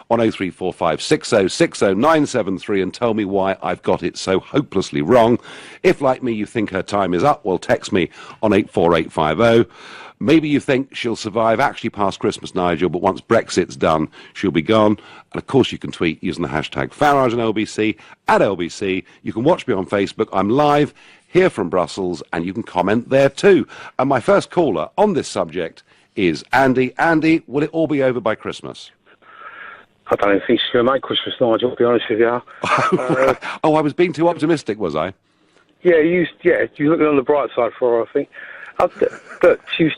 on 03456060973 and tell me why I've got it so hopelessly wrong. If, like me, you think her time is up, well, text me on 84850. Maybe you think she'll survive actually past Christmas, Nigel, but once Brexit's done, she'll be gone. And, of course, you can tweet using the hashtag Farage and LBC, at LBC. You can watch me on Facebook. I'm live here from Brussels, and you can comment there too. And my first caller on this subject is Andy. Andy, will it all be over by Christmas? I don't even think she's going to make Christmas, Nigel, to be honest with you. Oh, I was being too optimistic, was I? You're looking on the bright side for her, I think. But she's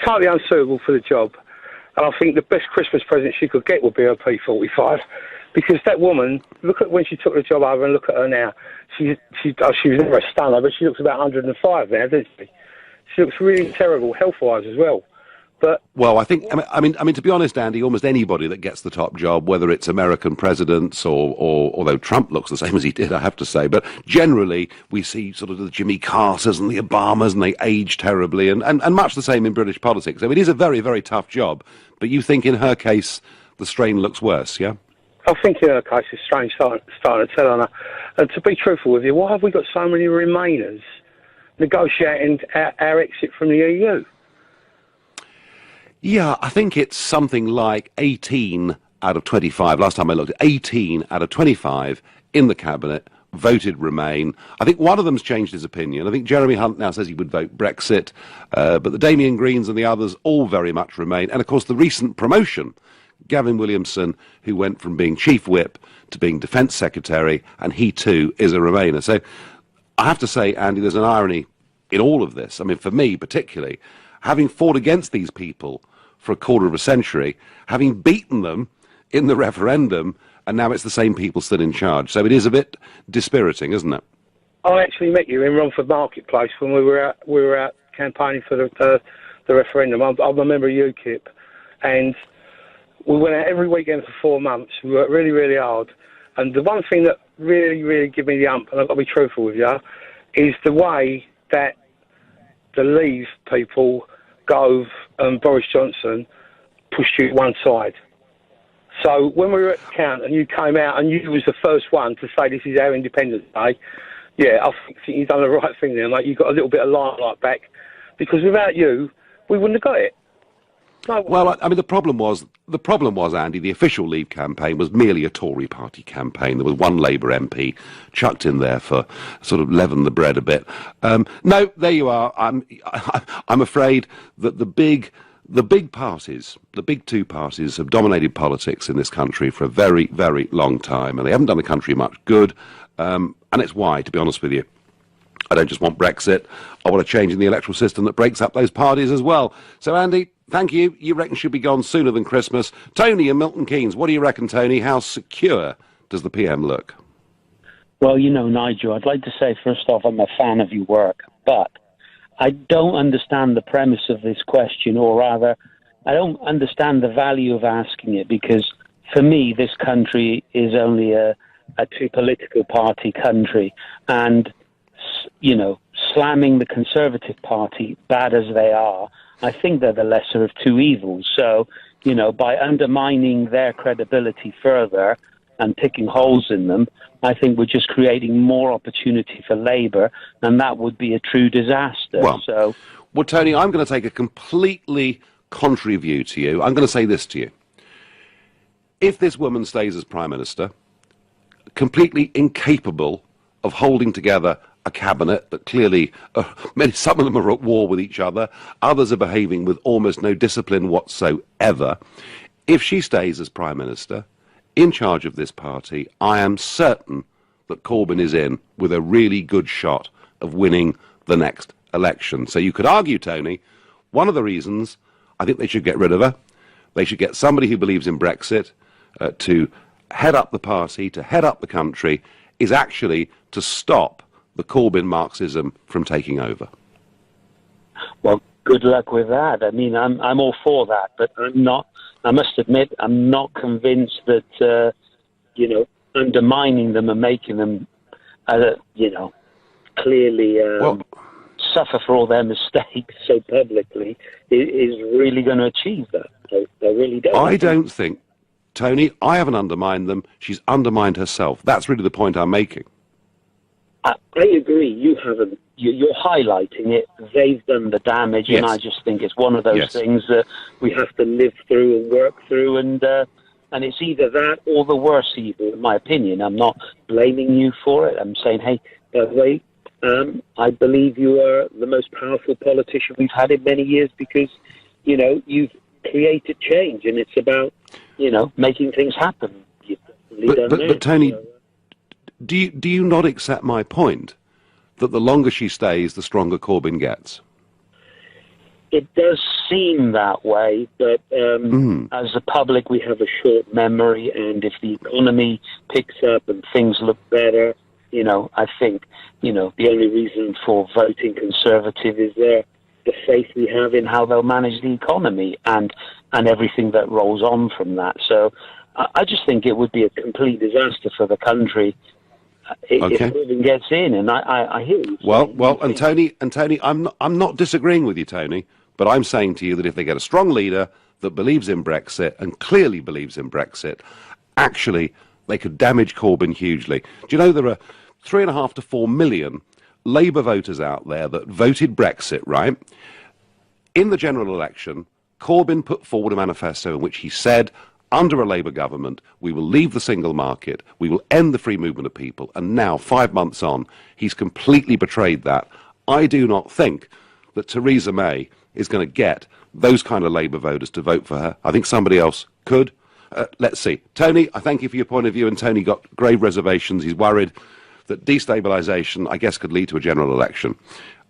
totally unsuitable for the job. And I think the best Christmas present she could get would be her P45. Because that woman, look at when she took the job over and look at her now. She was never a stunner, but she looks about 105 now, doesn't she? She looks really terrible, health-wise as well. But well, I think, I mean, to be honest, Andy, almost anybody that gets the top job, whether it's American presidents or although Trump looks the same as he did, I have to say, but generally we see sort of the Jimmy Carters and the Obamas, and they age terribly, and much the same in British politics. So it is a very, very tough job. But you think in her case the strain looks worse, yeah? I think in her case the strain's starting to tell on her. And to be truthful with you, why have we got so many Remainers negotiating our exit from the EU? Yeah, I think it's something like 18 out of 25. Last time I looked, 18 out of 25 in the cabinet voted Remain. I think one of them's changed his opinion. I think Jeremy Hunt now says he would vote Brexit, but the Damien Greens and the others all very much Remain. And of course the recent promotion, Gavin Williamson, who went from being Chief Whip to being Defence Secretary, and he too is a Remainer. So I have to say, Andy, there's an irony in all of this. I mean, for me particularly, having fought against these people for a quarter of a century, having beaten them in the referendum, and now it's the same people still in charge. So it is a bit dispiriting, isn't it? I actually met you in Romford Marketplace when we were out campaigning for the referendum. I'm a member of UKIP, and we went out every weekend for 4 months. We worked really, really hard. And the one thing that really, really gave me the ump, and I've got to be truthful with you, is the way that the Leave people, Gove and Boris Johnson, pushed you to one side. So when we were at the count and you came out and you was the first one to say this is our Independence Day, yeah, I think you've done the right thing there, mate. You got a little bit of limelight back, because without you, we wouldn't have got it. No. Well, I mean, the problem was, Andy, the official Leave campaign was merely a Tory party campaign. There was one Labour MP chucked in there for sort of leaven the bread a bit. No, there you are. I'm afraid that the big parties, the big two parties, have dominated politics in this country for a very, very long time, and they haven't done the country much good. And it's why, to be honest with you, I don't just want Brexit. I want a change in the electoral system that breaks up those parties as well. So, Andy, thank you. You reckon she'll be gone sooner than Christmas. Tony in Milton Keynes, what do you reckon, Tony? How secure does the PM look? Well, you know, Nigel, I'd like to say, first off, I'm a fan of your work, but I don't understand the premise of this question, or rather, I don't understand the value of asking it, because for me, this country is only a two-political party country, and, you know, slamming the Conservative Party, bad as they are, I think they're the lesser of two evils. So, you know, by undermining their credibility further and picking holes in them, I think we're just creating more opportunity for Labour, and that would be a true disaster. Well, Tony, I'm going to take a completely contrary view to you. I'm going to say this to you. If this woman stays as Prime Minister, completely incapable of holding together a cabinet that clearly, some of them are at war with each other, others are behaving with almost no discipline whatsoever. If she stays as Prime Minister, in charge of this party, I am certain that Corbyn is in with a really good shot of winning the next election. So you could argue, Tony, one of the reasons I think they should get rid of her, they should get somebody who believes in Brexit to head up the party, to head up the country, is actually to stop the Corbyn Marxism from taking over. Well, good luck with that. I mean, I'm all for that, but I must admit, I'm not convinced that, you know, undermining them and making them, you know, clearly suffer for all their mistakes so publicly is really going to achieve that. I really don't. Tony, I haven't undermined them. She's undermined herself. That's really the point I'm making. I agree. You haven't. You're highlighting it. They've done the damage, Yes. and I just think it's one of those Yes. things that we have to live through and work through, and it's either that or the worse evil, in my opinion. I'm not blaming you for it. I'm saying, hey, by the way, I believe you are the most powerful politician we've had in many years because, you've created change, and it's about, making things happen. But Tony, do you not accept my point that the longer she stays, the stronger Corbyn gets? It does seem that way, but as a public, we have a short memory, and if the economy picks up and things look better, I think, the only reason for voting Conservative is the faith we have in how they'll manage the economy and everything that rolls on from that. So I just think it would be a complete disaster for the country if Corbyn gets in, and I hear you. Well, and Tony, I'm not disagreeing with you, Tony, but I'm saying to you that if they get a strong leader that believes in Brexit and clearly believes in Brexit, actually they could damage Corbyn hugely. Do you know there are 3.5 to 4 million Labour voters out there that voted Brexit, right? In the general election, Corbyn put forward a manifesto in which he said, under a Labour government, we will leave the single market, we will end the free movement of people, and now, 5 months on, he's completely betrayed that. I do not think that Theresa May is going to get those kind of Labour voters to vote for her. I think somebody else could. Let's see. Tony, I thank you for your point of view, and Tony got grave reservations. He's worried that destabilisation, I guess, could lead to a general election.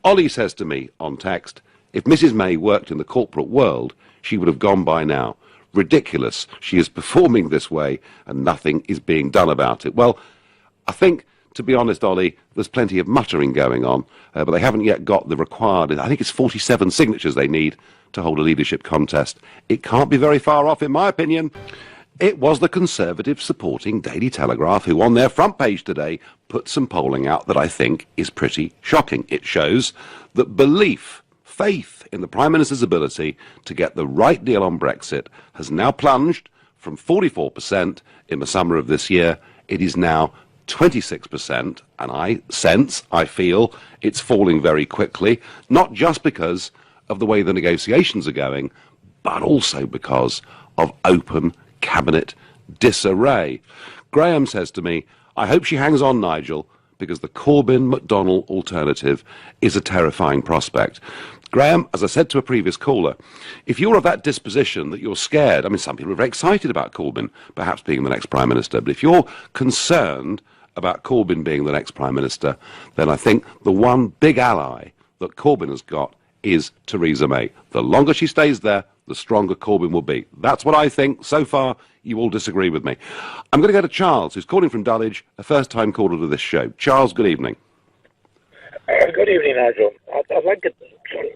Ollie says to me on text, if Mrs May worked in the corporate world, she would have gone by now. Ridiculous. She is performing this way and nothing is being done about it. Well, I think, to be honest, Ollie, there's plenty of muttering going on, but they haven't yet got the required, I think it's 47 signatures they need to hold a leadership contest. It can't be very far off, in my opinion. It was the Conservative supporting Daily Telegraph who, on their front page today, put some polling out that I think is pretty shocking. It shows that faith in the Prime Minister's ability to get the right deal on Brexit has now plunged from 44% in the summer of this year. It is now 26%, and I feel it's falling very quickly, not just because of the way the negotiations are going, but also because of open cabinet disarray. Graham says to me, I hope she hangs on, Nigel, because the Corbyn-McDonnell alternative is a terrifying prospect. Graham, as I said to a previous caller, if you're of that disposition that you're scared, I mean, some people are very excited about Corbyn perhaps being the next Prime Minister, but if you're concerned about Corbyn being the next Prime Minister, then I think the one big ally that Corbyn has got is Theresa May. The longer she stays there, the stronger Corbyn will be. That's what I think. So far, you all disagree with me. I'm going to go to Charles, who's calling from Dulwich, a first-time caller to this show. Charles, good evening. Good evening, Nigel. I'd like to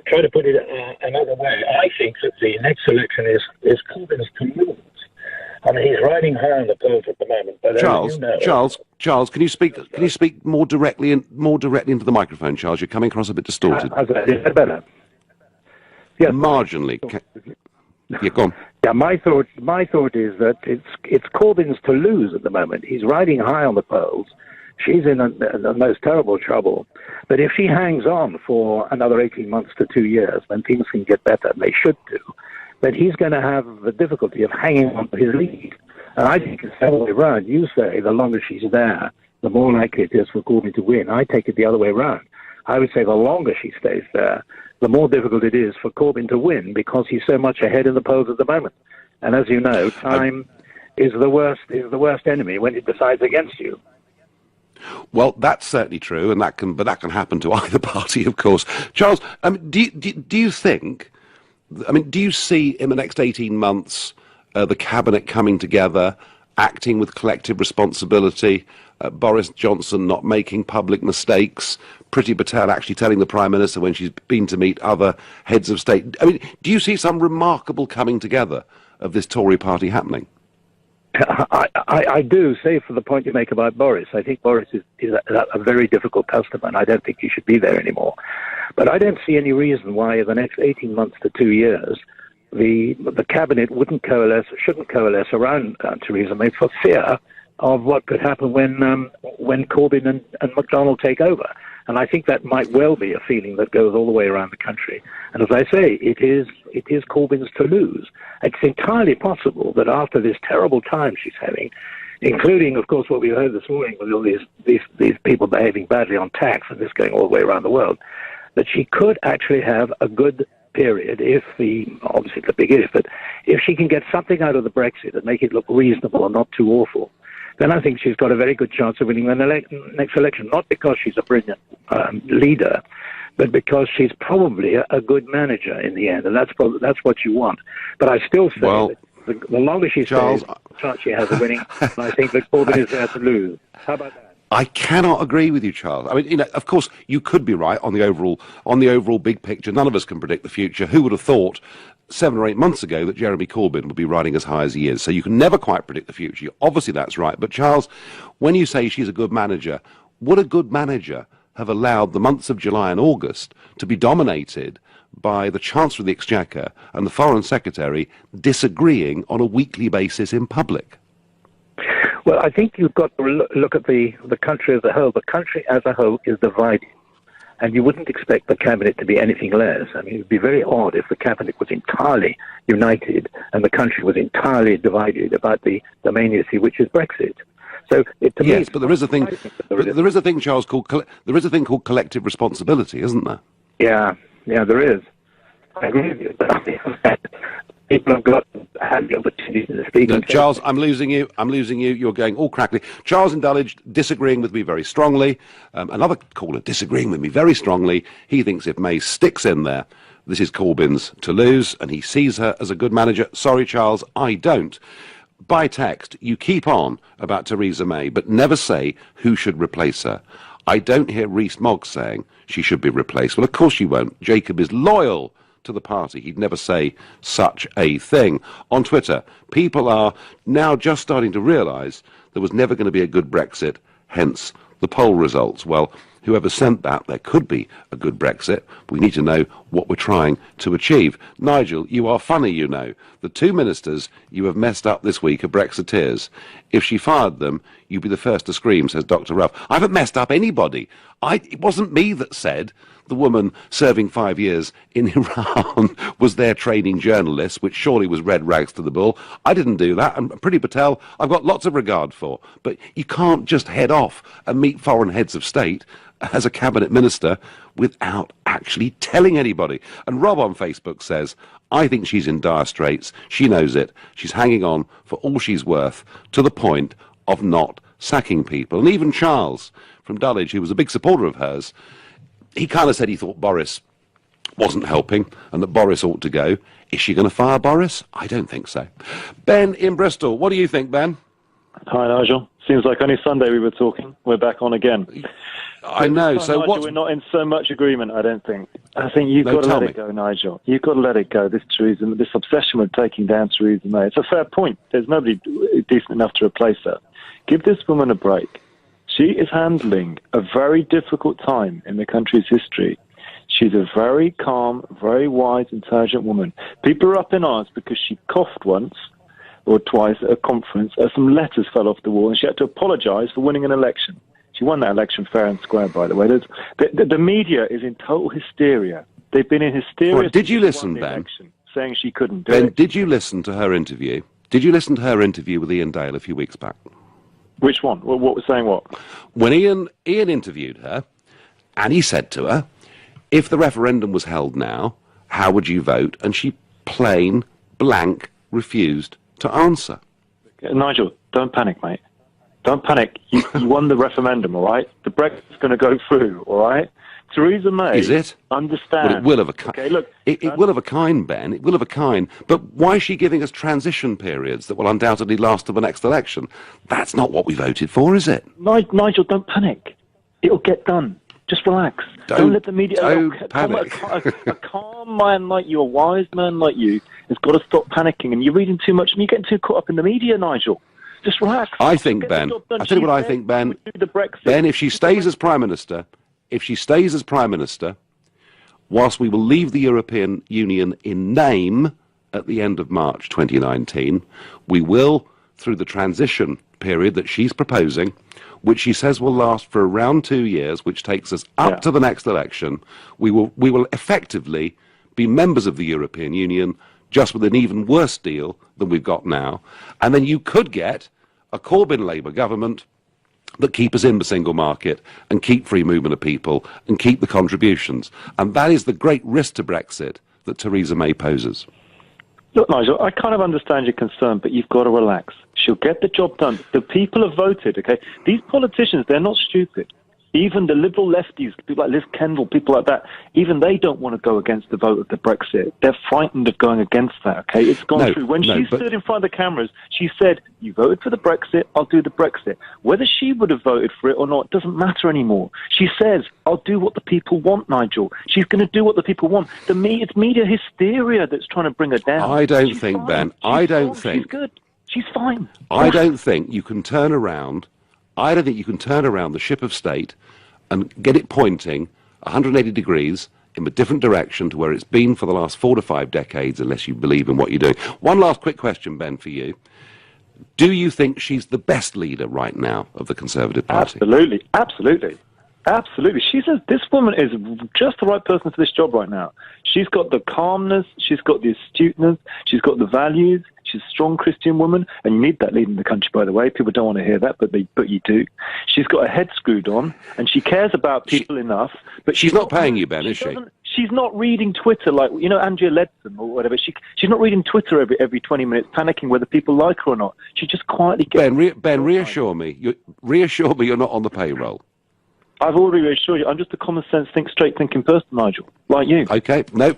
try to put it another way. I think that the next election is Corbyn's to lose. I mean, he's riding high on the polls at the moment. But Charles, can you speak more directly into the microphone, Charles? You're coming across a bit distorted. Is that better? Yeah, marginally. Yeah, go on. Yeah, my thought is that it's Corbyn's to lose at the moment. He's riding high on the polls. She's in the most terrible trouble. But if she hangs on for another 18 months to 2 years, when things can get better, and they should do, then he's going to have the difficulty of hanging on to his lead. And I think it's the other way around. You say the longer she's there, the more likely it is for Corbyn to win. I take it the other way around. I would say the longer she stays there, the more difficult it is for Corbyn to win because he's so much ahead in the polls at the moment. And as you know, time is the worst enemy when it decides against you. Well, that's certainly true, and that can happen to either party, of course. Charles, do you think? I mean, do you see in the next 18 months the cabinet coming together, acting with collective responsibility? Boris Johnson not making public mistakes, Priti Patel actually telling the Prime Minister when she's been to meet other heads of state. I mean, do you see some remarkable coming together of this Tory party happening? I do, save for the point you make about Boris. I think Boris is a very difficult customer, and I don't think he should be there anymore. But I don't see any reason why in the next 18 months to 2 years the cabinet shouldn't coalesce around Theresa May for fear of what could happen when Corbyn and McDonnell take over. And I think that might well be a feeling that goes all the way around the country. And as I say, it is Corbyn's to lose. It's entirely possible that after this terrible time she's having, including, of course, what we heard this morning with all these people behaving badly on tax and this going all the way around the world, that she could actually have a good period obviously the big if, but if she can get something out of the Brexit and make it look reasonable and not too awful, then I think she's got a very good chance of winning the next election, not because she's a brilliant leader, but because she's probably a good manager in the end, and that's what you want. But I still say that the longer she stays, the chance she has of winning, and I think that Corbyn is there to lose. How about that? I cannot agree with you, Charles. I mean, of course, you could be right on the overall big picture. None of us can predict the future. Who would have thought 7 or 8 months ago that Jeremy Corbyn would be riding as high as he is? So you can never quite predict the future. Obviously, that's right. But Charles, when you say she's a good manager, would a good manager have allowed the months of July and August to be dominated by the Chancellor of the Exchequer and the Foreign Secretary disagreeing on a weekly basis in public? Well, I think you've got to look at the country as a whole. The country as a whole is divided, and you wouldn't expect the cabinet to be anything less. I mean, it would be very odd if the cabinet was entirely united and the country was entirely divided about the main issue, which is Brexit. So, to me, but there is a thing. There is a thing, Charles, there is a thing called collective responsibility, isn't there? Yeah, there is. I agree with you, but I think that people have had the opportunity to speak. No, Charles, I'm losing you. You're going all crackly. Charles in Dulwich disagreeing with me very strongly. Another caller disagreeing with me very strongly. He thinks if May sticks in there, this is Corbyn's to lose, and he sees her as a good manager. Sorry, Charles, I don't. By text, you keep on about Theresa May, but never say who should replace her. I don't hear Rees-Mogg saying she should be replaced. Well, of course you won't. Jacob is loyal to the party. He'd never say such a thing. On Twitter, people are now just starting to realise there was never going to be a good Brexit, hence the poll results. Well, whoever sent that, there could be a good Brexit. We need to know what we're trying to achieve. Nigel, you are funny, you know. The 2 ministers you have messed up this week are Brexiteers. If she fired them, you'd be the first to scream, says Dr. Ruff. I haven't messed up anybody. It wasn't me that said the woman serving 5 years in Iran was there training journalists, which surely was red rags to the bull. I didn't do that, and Priti Patel I've got lots of regard for. But you can't just head off and meet foreign heads of state as a cabinet minister without actually telling anybody. And Rob on Facebook says, I think she's in dire straits. She knows it. She's hanging on for all she's worth, to the point of not sacking people. And even Charles from Dulwich, who was a big supporter of hers, he kind of said he thought Boris wasn't helping and that Boris ought to go. Is she going to fire Boris? I don't think so. Ben in Bristol, what do you think, Ben? Hi, Nigel. Seems like only Sunday we were talking. We're back on again. I know. So Nigel, what? We're not in so much agreement, I don't think. I think you've got to let it go, Nigel. You've got to let it go. This obsession with taking down Theresa May. It's a fair point. There's nobody decent enough to replace her. Give this woman a break. She is handling a very difficult time in the country's history. She's a very calm, very wise, intelligent woman. People are up in arms because she coughed once or twice at a conference, some letters fell off the wall, and she had to apologise for winning an election. She won that election fair and square, by the way. The media is in total hysteria. They've been in hysteria. Well, did you listen, Ben? Saying she couldn't do Ben, it. did you listen to her interview? Did you listen to her interview with Ian Dale a few weeks back? Which one? What was saying what? When Ian interviewed her, and he said to her, if the referendum was held now, how would you vote? And she plain blank refused to answer. Nigel, don't panic, mate. Don't panic. You won the referendum, all right? The Brexit's going to go through, all right? Theresa May. Is it? Understand. Well, it will of a kind. Okay, look. It will of a kind, Ben. It will of a kind. But why is she giving us transition periods that will undoubtedly last to the next election? That's not what we voted for, is it? Nigel, don't panic. It'll get done. Just relax. Don't let the media... Don't panic. A calm man like you, a wise man like you, has got to stop panicking. And you're reading too much and you're getting too caught up in the media, Nigel. Just relax. I think, Ben... I'll tell you what I think, Ben. Ben, if she stays as Prime Minister... whilst we will leave the European Union in name at the end of March 2019. We will, through the transition period that she's proposing, which she says will last for around 2 years, which takes us up to the next election, we will effectively be members of the European Union, just with an even worse deal than we've got now. And then you could get a Corbyn Labour government that keep us in the single market and keep free movement of people and keep the contributions. And that is the great risk to Brexit that Theresa May poses. Look, Nigel, I kind of understand your concern, but you've got to relax. She'll get the job done. The people have voted, okay? These politicians, they're not stupid. Even the liberal lefties, people like Liz Kendall, people like that, even they don't want to go against the vote of the Brexit. They're frightened of going against that, okay? It's gone through. When she stood in front of the cameras, she said, you voted for the Brexit, I'll do the Brexit. Whether she would have voted for it or not doesn't matter anymore. She says, I'll do what the people want, Nigel. She's going to do what the people want. It's media hysteria that's trying to bring her down. I don't think, Ben, She's good. She's fine. I don't think you can turn around the ship of state and get it pointing 180 degrees in a different direction to where it's been for the last 4 to 5 decades, unless you believe in what you're doing. One last quick question, Ben, for you. Do you think she's the best leader right now of the Conservative Party? Absolutely. Absolutely. Absolutely. She says this woman is just the right person for this job right now. She's got the calmness, she's got the astuteness, she's got the values, she's a strong Christian woman, and you need that leading the country, by the way. People don't want to hear that, but you do. She's got her head screwed on, and she cares about people enough. But she's not paying you, Ben, is she? She's not reading Twitter like, Andrea Leadsom or whatever. She's not reading Twitter every 20 minutes, panicking whether people like her or not. She just quietly gets... Ben, reassure me. Reassure me you're not on the payroll. I've already reassured you. I'm just a common sense, straight thinking person, Nigel, like you. Okay, no,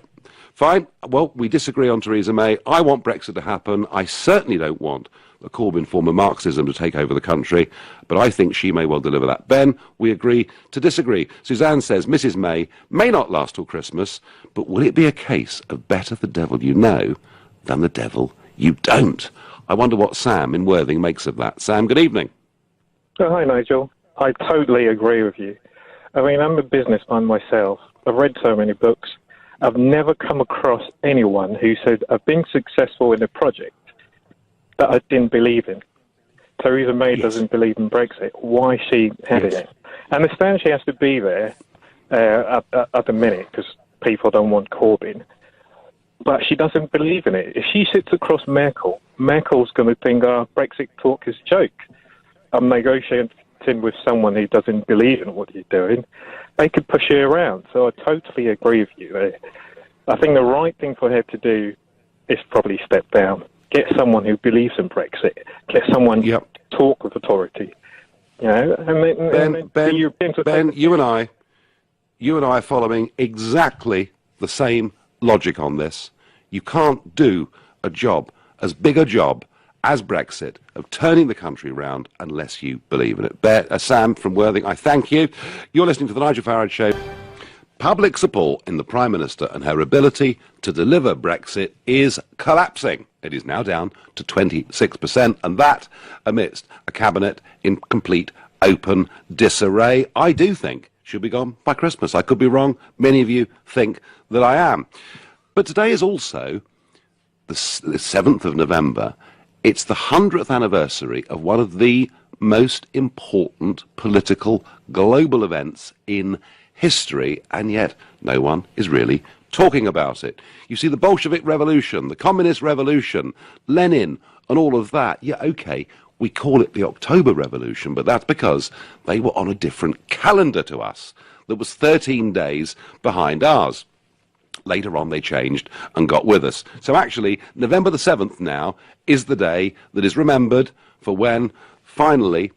fine. Well, we disagree on Theresa May. I want Brexit to happen. I certainly don't want the Corbyn form of Marxism to take over the country, but I think she may well deliver that. Ben, we agree to disagree. Suzanne says Mrs May not last till Christmas, but will it be a case of better the devil you know than the devil you don't? I wonder what Sam in Worthing makes of that. Sam, good evening. Oh, hi, Nigel. I totally agree with you. I mean, I'm a businessman myself. I've read so many books. I've never come across anyone who said, I've been successful in a project that I didn't believe in. Theresa May doesn't believe in Brexit. Why is she heading it? I understand she has to be there at the minute because people don't want Corbyn. But she doesn't believe in it. If she sits across Merkel's going to think, Brexit talk is a joke. I'm negotiating with someone who doesn't believe in what you're doing, they could push you around. So I totally agree with you. I think the right thing for her to do is probably step down. Get someone who believes in Brexit. Get someone to talk with authority. You know, Ben, you and I are following exactly the same logic on this. You can't do a job, as big a job as Brexit, of turning the country around unless you believe in it. Sam from Worthing, I thank you. You're listening to The Nigel Farage Show. Public support in the Prime Minister and her ability to deliver Brexit is collapsing. It is now down to 26%, and that amidst a cabinet in complete open disarray. I do think she'll be gone by Christmas. I could be wrong. Many of you think that I am. But today is also the 7th of November. It's the 100th anniversary of one of the most important political global events in history, and yet no one is really talking about it. You see, the Bolshevik Revolution, the Communist Revolution, Lenin, and all of that. Yeah, okay, we call it the October Revolution, but that's because they were on a different calendar to us that was 13 days behind ours. Later on, they changed and got with us. So actually, November the 7th now is the day that is remembered for when, finally,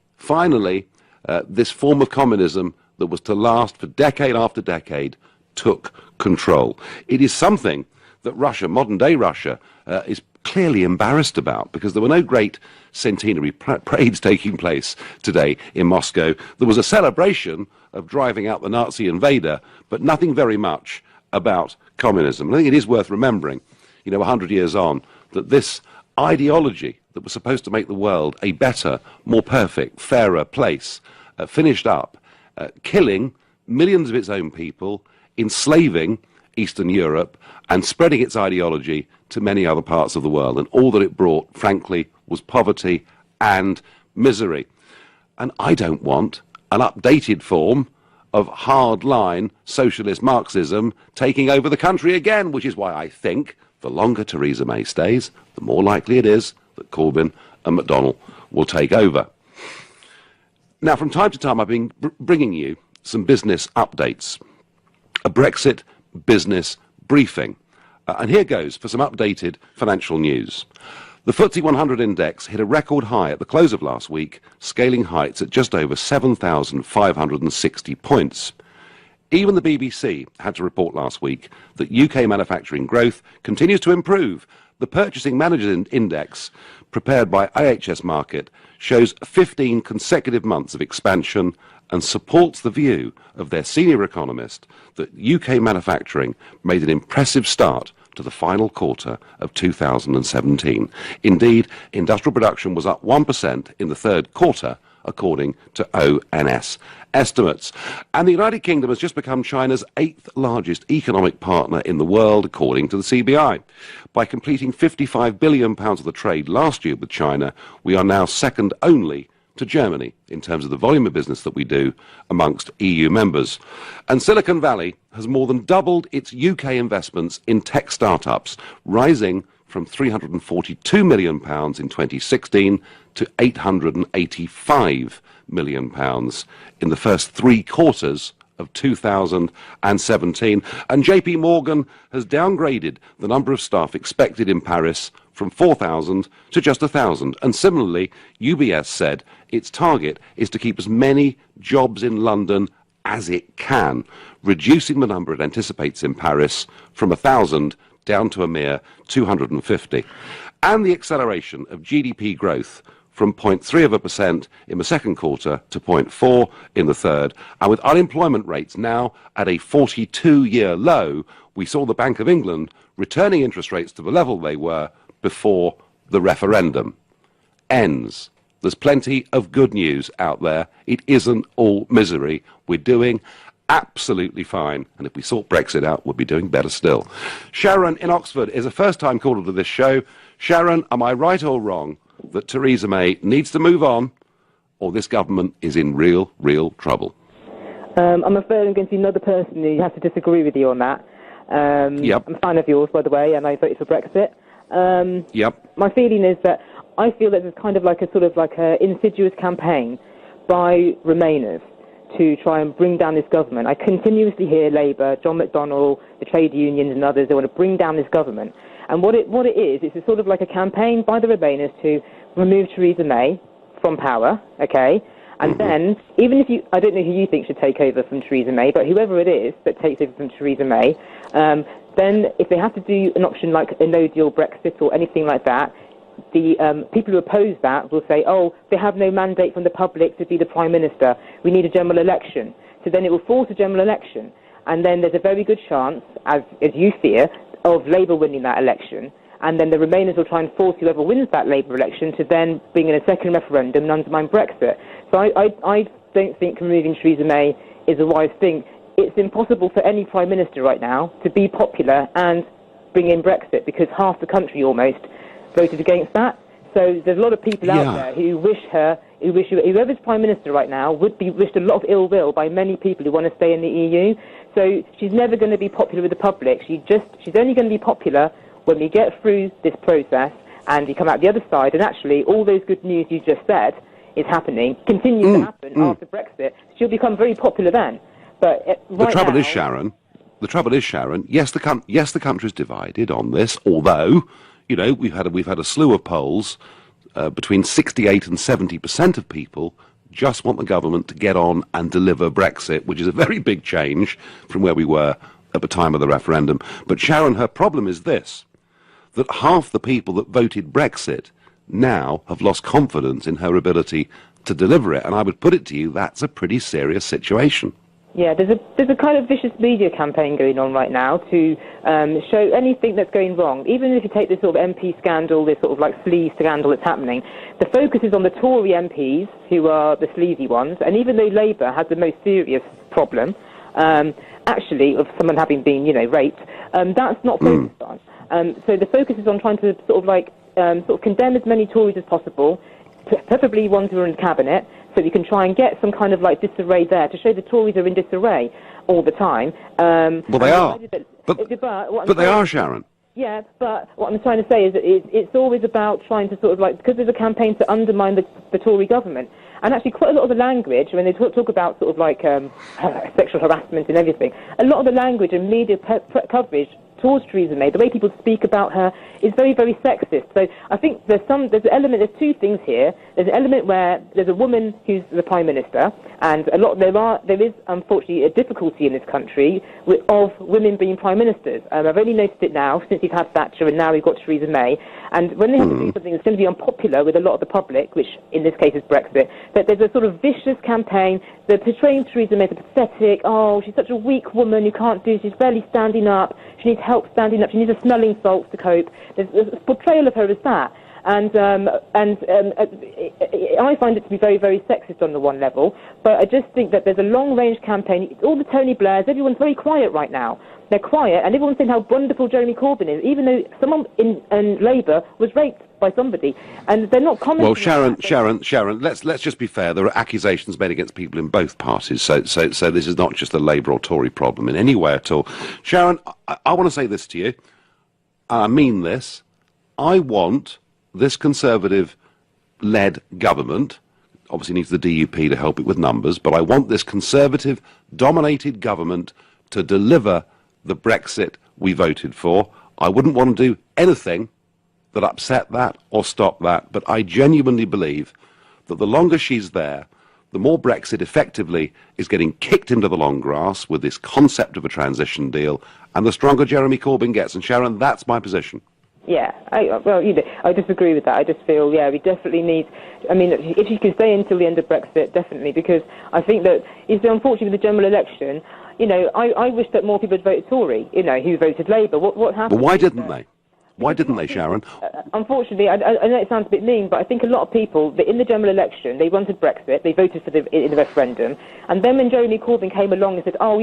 this form of communism that was to last for decade after decade took control. It is something that Russia, modern-day Russia, is clearly embarrassed about, because there were no great centenary parades taking place today in Moscow. There was a celebration of driving out the Nazi invader, but nothing very much about communism. I think it is worth remembering, 100 years on, that this ideology that was supposed to make the world a better, more perfect, fairer place, finished up killing millions of its own people, enslaving Eastern Europe and spreading its ideology to many other parts of the world. And all that it brought, frankly, was poverty and misery. And I don't want an updated form of hard-line socialist Marxism taking over the country again, which is why I think the longer Theresa May stays, the more likely it is that Corbyn and McDonnell will take over. Now, from time to time, I've been bringing you some business updates, a Brexit business briefing. And here goes for some updated financial news. The FTSE 100 index hit a record high at the close of last week, scaling heights at just over 7,560 points. Even the BBC had to report last week that UK manufacturing growth continues to improve. The Purchasing Managers' Index, prepared by IHS Markit, shows 15 consecutive months of expansion and supports the view of their senior economist that UK manufacturing made an impressive start to the final quarter of 2017. Indeed, industrial production was up 1% in the third quarter, according to ONS estimates. And the United Kingdom has just become China's 8th largest economic partner in the world, according to the CBI. By completing £55 billion of the trade last year with China, we are now second only to Germany in terms of the volume of business that we do amongst EU members. And Silicon Valley has more than doubled its UK investments in tech startups, rising from £342 million in 2016 to £885 million in the first 3 quarters of 2017. And JP Morgan has downgraded the number of staff expected in Paris from 4,000 to just 1,000. And similarly, UBS said its target is to keep as many jobs in London as it can, reducing the number it anticipates in Paris from 1,000 down to a mere 250. And the acceleration of GDP growth from 0.3% in the second quarter to 0.4% in the third. And with unemployment rates now at a 42-year low, we saw the Bank of England returning interest rates to the level they were before the referendum. Ends. There's plenty of good news out there. It isn't all misery. We're doing absolutely fine. And if we sort Brexit out, we'll be doing better still. Sharon in Oxford is a first-time caller to this show. Sharon, am I right or wrong that Theresa May needs to move on, or this government is in real trouble? I'm afraid I'm going to be another person who has to disagree with you on that. Yep. I'm a fan of yours, by the way, and I voted for Brexit. Yep. My feeling is that I feel that there's kind of like a insidious campaign by Remainers to try and bring down this government. I continuously hear Labour, John McDonnell, the trade unions and others, they want to bring down this government. And what it is, it's a sort of like a campaign by the Remainers to remove Theresa May from power, okay? And then, even if I don't know who you think should take over from Theresa May, but whoever it is that takes over from Theresa May, then if they have to do an option like a no-deal Brexit or anything like that, the people who oppose that will say, oh, they have no mandate from the public to be the Prime Minister. We need a general election. So then it will force a general election. And then there's a very good chance, as you fear, of Labour winning that election. And then the Remainers will try and force whoever wins that Labour election to then bring in a second referendum and undermine Brexit. So I don't think removing Theresa May is a wise thing. It's impossible for any Prime Minister right now to be popular and bring in Brexit, because half the country almost voted against that. So there's a lot of people out there who wish whoever's Prime Minister right now would be wished a lot of ill will by many people who want to stay in the EU. So she's never going to be popular with the public. She's only going to be popular when we get through this process and you come out the other side, and actually all those good news you just said is happening, continues to happen after Brexit. She'll become very popular then. But the trouble is, Sharon, yes, the country's divided on this, although, you know, we've had a slew of polls. Between 68 and 70% of people just want the government to get on and deliver Brexit, which is a very big change from where we were at the time of the referendum. But Sharon, her problem is this, that half the people that voted Brexit now have lost confidence in her ability to deliver it. And I would put it to you, that's a pretty serious situation. Yeah, there's a kind of vicious media campaign going on right now to show anything that's going wrong. Even if you take this sort of MP scandal, this sort of like sleaze scandal that's happening, the focus is on the Tory MPs, who are the sleazy ones. And even though Labour has the most serious problem, actually, of someone having been, raped, that's not focused on. So the focus is on trying to sort of condemn as many Tories as possible, preferably ones who are in the cabinet, so you can try and get some kind of disarray there to show the Tories are in disarray all the time. Well, they are. But they are, Sharon. Yeah, but what I'm trying to say is that it's always about trying to because there's a campaign to undermine the Tory government. And actually quite a lot of the language, when they talk about sexual harassment and everything, a lot of the language and media coverage towards Theresa May, the way people speak about her, is very, very sexist. So I think there's two things here. There's an element where there's a woman who's the Prime Minister, and there is unfortunately a difficulty in this country of women being Prime Ministers. I've only noticed it now, since you've had Thatcher and now we've got Theresa May. And when they have to do something that's going to be unpopular with a lot of the public, which in this case is Brexit, that there's a sort of vicious campaign. They're portraying Theresa May as a pathetic, she's such a weak woman who can't do, she's barely standing up, she needs help standing up, she needs a smelling salts to cope. There's a portrayal of her as that. And I find it to be very, very sexist on the one level, but I just think that there's a long-range campaign. All the Tony Blairs, everyone's very quiet right now. They're quiet, and everyone's saying how wonderful Jeremy Corbyn is, even though someone in Labour was raped by somebody, and they're not commenting. Well, Sharon, let's just be fair. There are accusations made against people in both parties, so this is not just a Labour or Tory problem in any way at all. Sharon, I want to say this to you, and I mean this. I want this Conservative-led government, obviously needs the DUP to help it with numbers, but I want this Conservative-dominated government to deliver the Brexit we voted for. I wouldn't want to do anything that upset that or stop that, but I genuinely believe that the longer she's there, the more Brexit effectively is getting kicked into the long grass with this concept of a transition deal, and the stronger Jeremy Corbyn gets. And Sharon, that's my position. Yeah, I disagree with that. I just feel, we definitely need, if you can stay until the end of Brexit, definitely, because I think that it's unfortunate with the general election, I wish that more people had voted Tory, who voted Labour. What happened? But why didn't they? Why didn't they, Sharon? Unfortunately, I know it sounds a bit mean, but I think a lot of people, in the general election, they wanted Brexit, they voted for in the referendum, and then when Jeremy Corbyn came along and said, I'll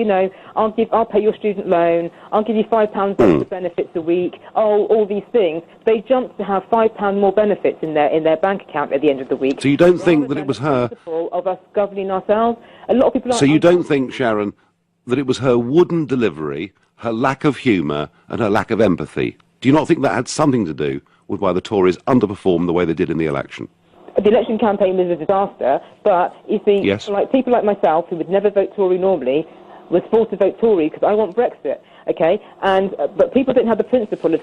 pay your student loan, I'll give you £5 extra benefits a week, all these things, they jumped to have £5 more benefits in their bank account at the end of the week. So you don't think that it was her... of us governing ourselves? A lot of people... So you don't think, Sharon, that it was her wooden delivery, her lack of humour, and her lack of empathy? Do you not think that had something to do with why the Tories underperformed the way they did in the election? The election campaign was a disaster, but you see, yes, people like myself who would never vote Tory normally was forced to vote Tory because I want Brexit, okay? But people didn't have the principle of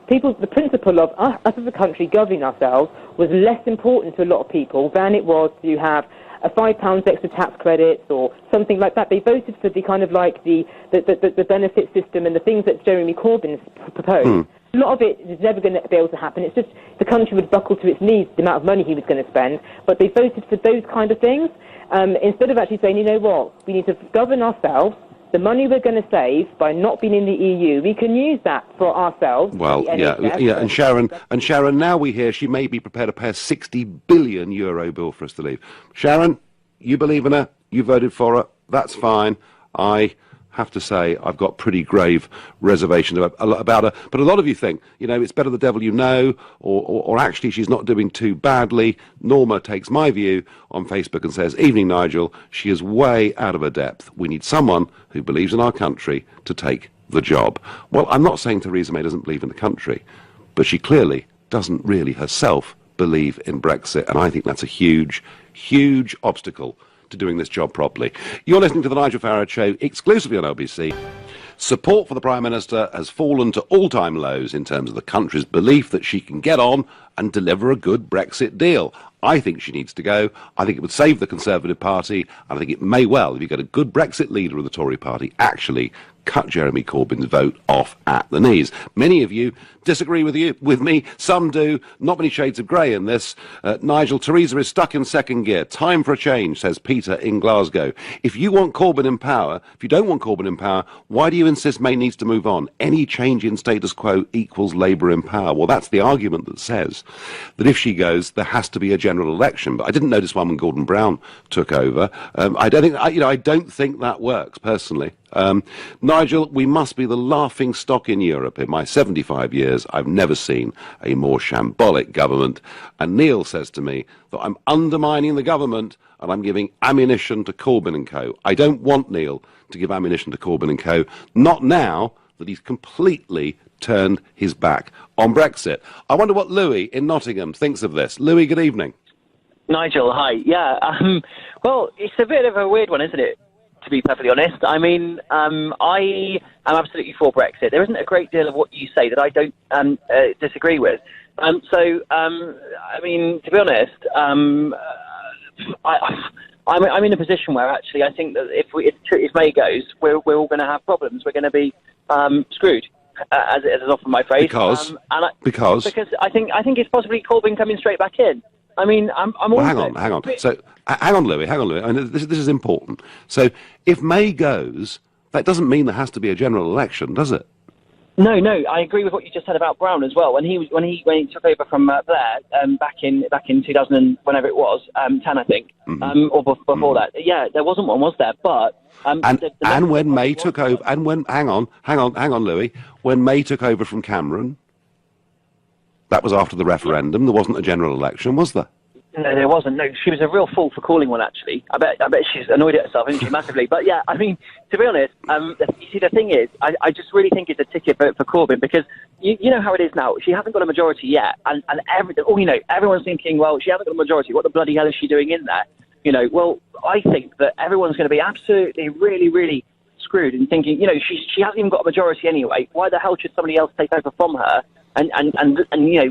the principle of us as a country governing ourselves was less important to a lot of people than it was to have a £5 extra tax credits or something like that. They voted for the kind of the benefit system and the things that Jeremy Corbyn proposed. A lot of it is never going to be able to happen. It's just the country would buckle to its knees, the amount of money he was going to spend. But they voted for those kind of things instead of actually saying, you know what, we need to govern ourselves. The money we're going to save by not being in the EU, we can use that for ourselves. Well, and Sharon, now we hear she may be prepared to pay a €60 billion bill for us to leave. Sharon, you believe in her, you voted for her, that's fine. I have to say I've got pretty grave reservations about her. But a lot of you think, it's better the devil you know, or actually she's not doing too badly. Norma takes my view on Facebook and says, "Evening, Nigel, she is way out of her depth. We need someone who believes in our country to take the job." Well, I'm not saying Theresa May doesn't believe in the country, but she clearly doesn't really herself believe in Brexit, and I think that's a huge, huge obstacle to doing this job properly. You're listening to the Nigel Farage Show exclusively on LBC. Support for the Prime Minister has fallen to all-time lows in terms of the country's belief that she can get on and deliver a good Brexit deal. I think she needs to go. I think it would save the Conservative Party, and I think it may well, if you get a good Brexit leader of the Tory Party, actually cut Jeremy Corbyn's vote off at the knees. Many of you disagree with me. Some do. Not many shades of grey in this. Nigel, Theresa is stuck in second gear. Time for a change, says Peter in Glasgow. If you want Corbyn in power, if you don't want Corbyn in power, why do you insist May needs to move on? Any change in status quo equals Labour in power. Well, that's the argument that says that if she goes, there has to be a general general election, but I didn't notice one when Gordon Brown took over. I don't think that works personally. Nigel, we must be the laughing stock in Europe. In my 75 years, I've never seen a more shambolic government. And Neil says to me that I'm undermining the government and I'm giving ammunition to Corbyn and co. I don't want Neil to give ammunition to Corbyn and co. Not now that he's completely turned his back on Brexit. I wonder what Louis in Nottingham thinks of this. Louis, good evening. Nigel, hi. Yeah, well, it's a bit of a weird one, isn't it, to be perfectly honest? I mean, I am absolutely for Brexit. There isn't a great deal of what you say that I don't disagree with. I mean, to be honest, I'm in a position where actually I think that if May goes, we're all going to have problems. We're going to be screwed, as is often my phrase. Because I think it's possibly Corbyn coming straight back in. I mean, I'm well, hang on. So, hang on, Louis. I mean, this is important. So, if May goes, that doesn't mean there has to be a general election, does it? No, I agree with what you just said about Brown as well. When he took over from Blair back in 2000 and whenever it was 10, I think, or before that. Yeah, there wasn't one, was there? But and when May took over, and when hang on, Louis, when May took over from Cameron, that was after the referendum. There wasn't a general election, was there? No, there wasn't. No, she was a real fool for calling one, actually. I bet she's annoyed at herself, isn't she, massively? But yeah, I mean, to be honest, you see, the thing is, I just really think it's a ticket for Corbyn, because you know how it is now. She hasn't got a majority yet, and everyone's thinking, well, she hasn't got a majority. What the bloody hell is she doing in there? You know, well, I think that everyone's going to be absolutely, really, really screwed and thinking, she hasn't even got a majority anyway. Why the hell should somebody else take over from her? And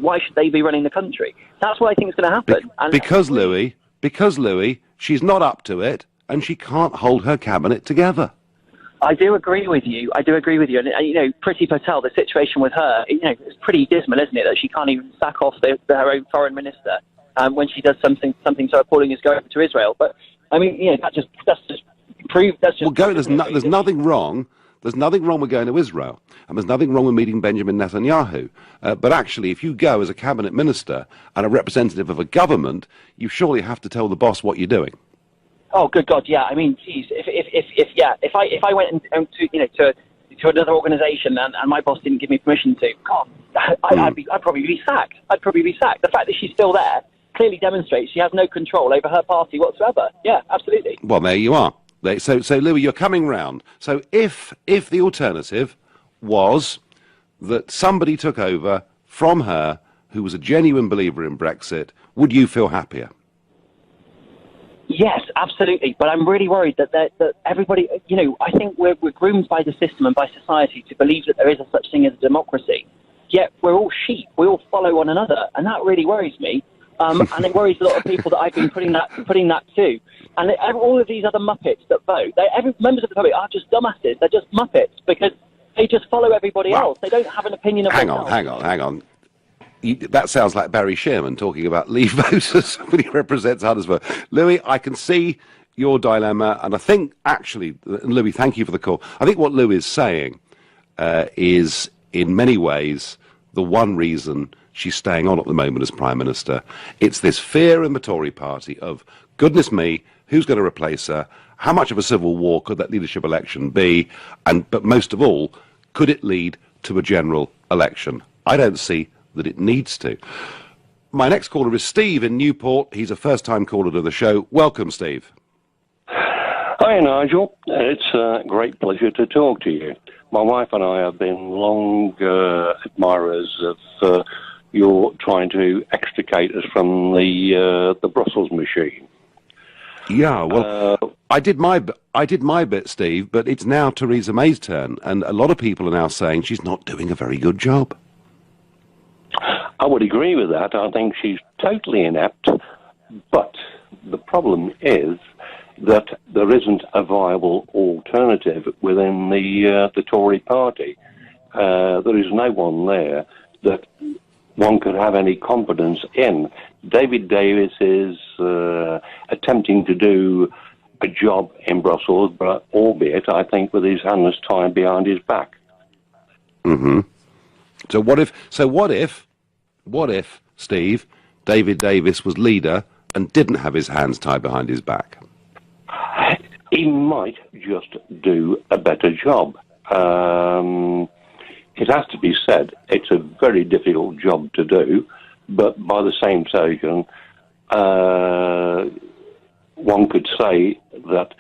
why should they be running the country? That's what I think is going to happen. Because Louis, she's not up to it, and she can't hold her cabinet together. I do agree with you. And Priti Patel, the situation with her, it's pretty dismal, isn't it? That she can't even sack off her own foreign minister when she does something so appalling as go over to Israel. But I mean, that's just proof. That's just. Well, there's nothing wrong. There's nothing wrong with going to Israel, and there's nothing wrong with meeting Benjamin Netanyahu. But actually, if you go as a cabinet minister and a representative of a government, you surely have to tell the boss what you're doing. Oh, good God, yeah. I mean, geez, if I went to another organisation and my boss didn't give me permission to, God, I'd probably be sacked. The fact that she's still there clearly demonstrates she has no control over her party whatsoever. Yeah, absolutely. Well, there you are. So Louis, you're coming round. So if the alternative was that somebody took over from her who was a genuine believer in Brexit, would you feel happier? Yes, absolutely. But I'm really worried that everybody, I think we're groomed by the system and by society to believe that there is a such thing as a democracy. Yet we're all sheep. We all follow one another, and that really worries me. And it worries a lot of people that I've been putting that to. And all of these other muppets that vote, members of the public are just dumbasses. They're just muppets because they just follow everybody else. They don't have an opinion of themselves. Hang on. That sounds like Barry Shearman talking about Leave voters when he represents Huddersfield. Louis, I can see your dilemma, and I think actually, Louis, thank you for the call. I think what Louis is saying is, in many ways, the one reason she's staying on at the moment as Prime Minister. It's this fear in the Tory party of, goodness me, who's going to replace her? How much of a civil war could that leadership election be? But most of all, could it lead to a general election? I don't see that it needs to. My next caller is Steve in Newport. He's a first-time caller to the show. Welcome, Steve. Hi, Nigel. It's a great pleasure to talk to you. My wife and I have been long admirers of your trying to extricate us from the Brussels machine. Yeah, well, I did my bit, Steve, but it's now Theresa May's turn, and a lot of people are now saying she's not doing a very good job. I would agree with that. I think she's totally inept, but the problem is that there isn't a viable alternative within the Tory party. There is no one there that one could have any confidence in. David Davis is attempting to do a job in Brussels, but albeit, I think, with his hands tied behind his back. Mm-hmm. So what if, Steve, David Davis was leader and didn't have his hands tied behind his back? He might just do a better job. It has to be said, it's a very difficult job to do, but by the same token, one could say that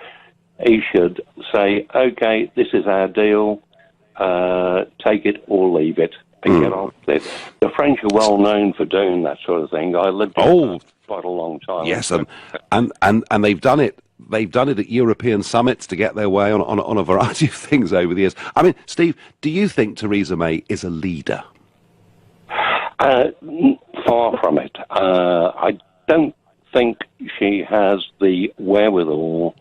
he should say, okay, this is our deal, take it or leave it, and get on with it. The French are well known for doing that sort of thing. I lived in quite a long time. Yes, and they've done it. They've done it at European summits to get their way on a variety of things over the years. I mean, Steve, do you think Theresa May is a leader? Far from it. I don't think she has the wherewithal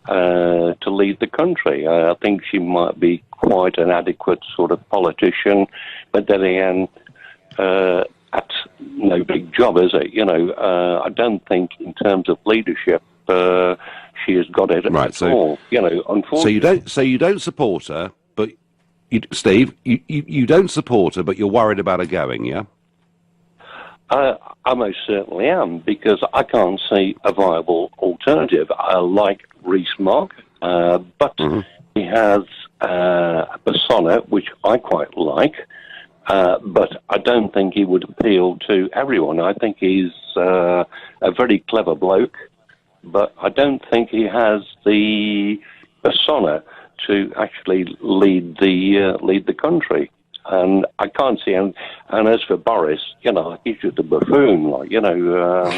to lead the country. I think she might be quite an adequate sort of politician, but then again, that's no big job, is it? You know, I don't think in terms of leadership, she has got it at all. You know, unfortunately. So you don't support her, but Steve, you don't support her, but you're worried about her going, yeah? I most certainly am, because I can't see a viable alternative. I like Rees-Mogg, but he has a persona which I quite like, but I don't think he would appeal to everyone. I think he's a very clever bloke, but I don't think he has the persona to actually lead the country. And I can't see him. And as for Boris, you know, he's just a buffoon, like, you know.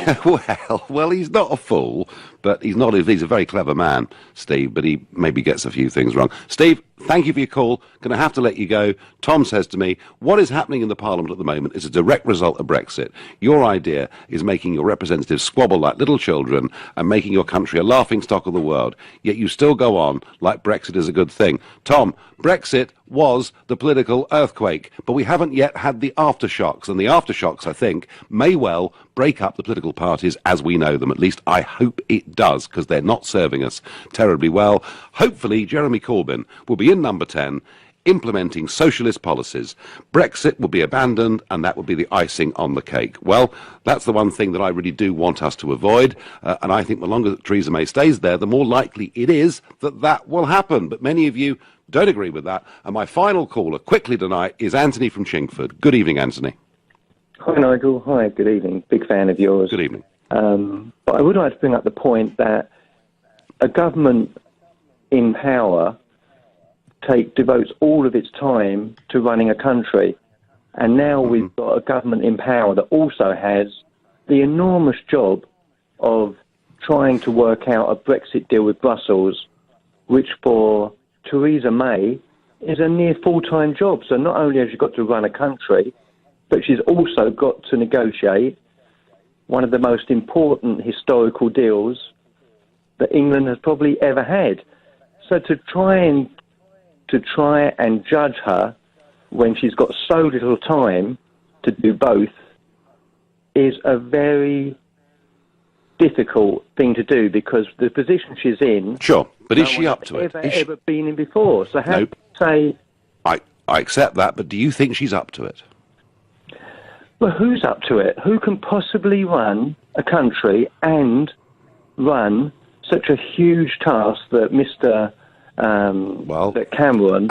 Well, he's not a fool, but he's a very clever man, Steve, but he maybe gets a few things wrong. Steve, thank you for your call. Going to have to let you go. Tom says to me, what is happening in the Parliament at the moment is a direct result of Brexit. Your idea is making your representatives squabble like little children and making your country a laughingstock of the world, yet you still go on like Brexit is a good thing. Tom, Brexit was the political earthquake, but we haven't yet had the aftershocks, and the aftershocks, I think, may well break up the political parties as we know them. At least I hope it does, because they're not serving us terribly well. Hopefully Jeremy Corbyn will be in number 10 implementing socialist policies. Brexit will be abandoned, and that would be the icing on the cake. Well, that's the one thing that I really do want us to avoid, and I think the longer that Theresa May stays there, the more likely it is that that will happen. But many of you don't agree with that. And my final caller, quickly tonight, is Anthony from Chingford. Good evening, Anthony. Hi, Nigel. Hi, good evening. Big fan of yours. Good evening. But I would like to bring up the point that a government in power devotes all of its time to running a country. And now we've got a government in power that also has the enormous job of trying to work out a Brexit deal with Brussels, which for Theresa May is a near full-time job. So not only has she got to run a country, but she's also got to negotiate one of the most important historical deals that England has probably ever had. So to try and judge her when she's got so little time to do both is a very difficult thing to do, because the position she's in... Sure, but is she up to it? Ever been in before. So how to say... I accept that, but do you think she's up to it? Well, who's up to it? Who can possibly run a country and run such a huge task that Mr. that Cameron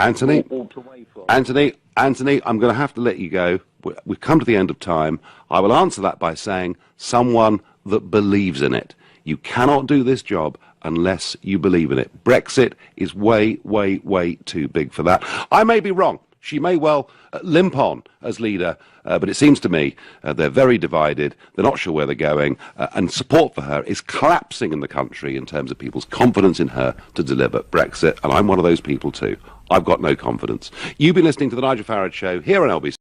walked away from? Anthony, I'm going to have to let you go. We've come to the end of time. I will answer that by saying someone that believes in it. You cannot do this job unless you believe in it. Brexit is way, way, way too big for that. I may be wrong. She may well limp on as leader, but it seems to me they're very divided. They're not sure where they're going, and support for her is collapsing in the country in terms of people's confidence in her to deliver Brexit, and I'm one of those people too. I've got no confidence. You've been listening to The Nigel Farage Show here on LBC.